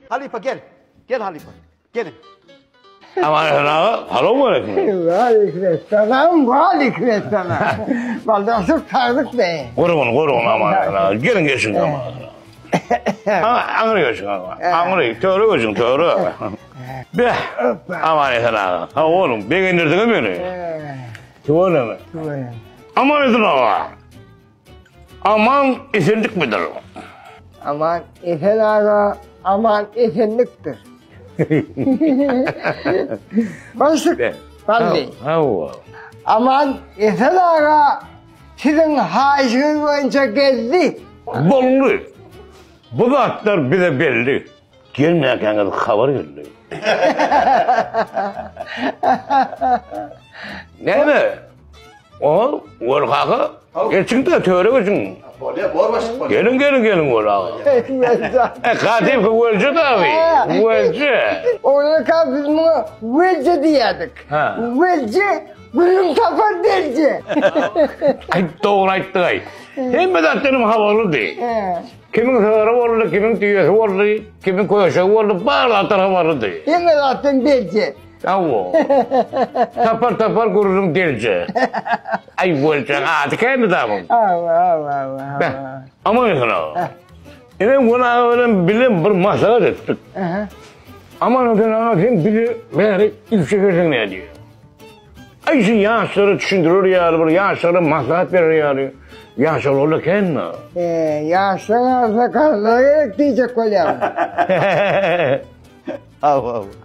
Halife gel. Gel Halife. Gelin. Aman halam aleyküm. Aleykümselam, aleykümselam. Vallahi çok tanıdık be. Korun aman. Gelin geçin aman. Angırı geçin aman. Angırı, töre geçin, töre. Be, aman efendim. Ha oğlum, beğenirdin beni. Töre mi? Aman efendim. Aman efendik midir? Aman Efen ağa, aman efenliktir. Başlık, vallahi. Aman Efen ağa, sizin hacınız boyunca geldi. Bollu. Bu vaatler bize belli. Gelmeyken haber geldi. Ne mi? O, orkakı. Geçin de töre geçin. Gelin oraya. Kadim ki völcü tabi. Völcü. Ona biz bunu völcü diyorduk. Völcü, gülüm tapar derci. Ay doğru ayttı ay. Hem de benim havalı değil. Kimin sığırı oldu, kimin tüyesi oldu, kimin koyuşu oldu, bağlı havalı değil. Hem de zaten derci. Avu. Tapar kururum derci. Ay völcü, hadi kendi damım. Aman efendim. Yine buna öyle bilim bir masalat ettik. Aman efendim, sen biri beni ilk şekerden ne diyor? Ay şu yaşları düşündürür yani, yaşları maslahat verir yani. Yaşlar olur kendine. Yaşlar karnına gerek diyecek olayım.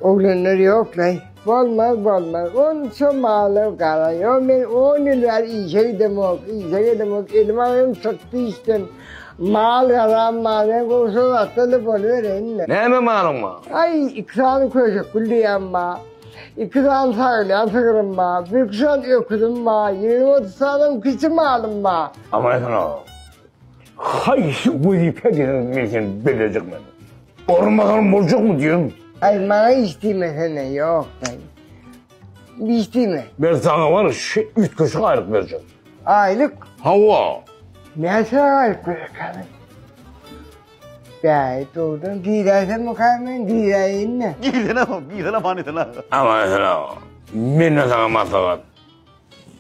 Oğlanlar yok lan. Olmaz. Onun için mağlup kalıyor. Ben 10 yıllar işe demek. Elim ayağım sıktı işte. Mal yalan kursu atılıp oluyor eline. Ne mi malum mu? Ay ikranı koyacak kulliyem ma. İkran sağlayan fıkırım ma. Bir kuşan öküdüm ma. 20-30 sanım küçüm alım ma. Aman efendim. Hay bu ipe gelmesin bilecek beni. Ormanın olacak mı diyorum. Ay bana istemesene yok. İsteme. Ben sana var 3 kaşık aylık vereceğim. Aylık. Hava. Ne sana aylık bırakalım? Ya doğdun diraysa mukaymen dirayin ne? Gidin ama anetine. Aman efendim. Ben de sana masalat.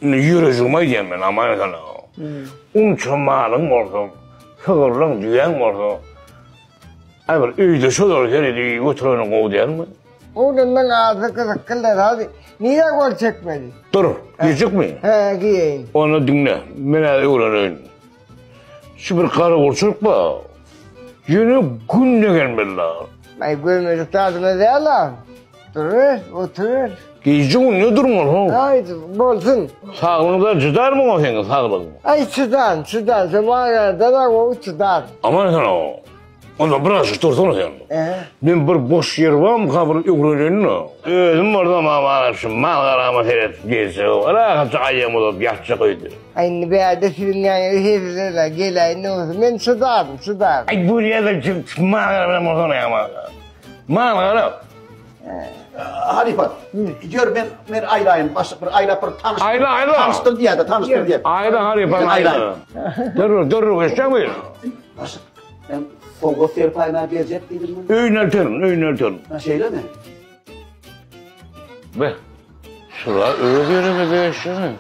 Yürüyüşüme diyeyim ben aman efendim. Un çamalım olsun. Sığırlığın düğen olsun. Ay bir üyde şöyle heridi oturanın o değil mi? Oğlundan ağzı kızıkkırlar hadi. Niye gol çekmedi? Dur, yiyecek mi? He giyeyim. Onu dinle, ben hadi öğreneyim. Şu bir karı olacak mı? Yine günle gelmeliler. Ay görmedik tadına değil lan. Durur, oturur. Giyeceğin ne durum var? Haydi bolsun. Sağlığında cidar mı o senin sağlığın? Ay çıdan. Zamanlarda da o çıdan. Aman sen o. Onda biraz dursana sen. Ben bir boş yer var mı kabul öğrenenin o? Özüm orada mağarapşım, mağarama seyret gelse o. Alakası ayyam olup yaşça koydu. Aynı bir yerde film yani hepsine gel ne olsun. Ben çıdan. Ay buraya da mağarama olsana ya mağarama. Halife, diyor ben aylayım, başlık bir ayla bir tanıştır. Ayla. Tanıştır diye. Ayla Halife, ayla. Dur, işte mi? Başlık, ben Fogo Ferpay'ına gelecek dedim mi? Öyneltelim. Şeyle mi? Be, şurada öyle bir yere mi be işte mi?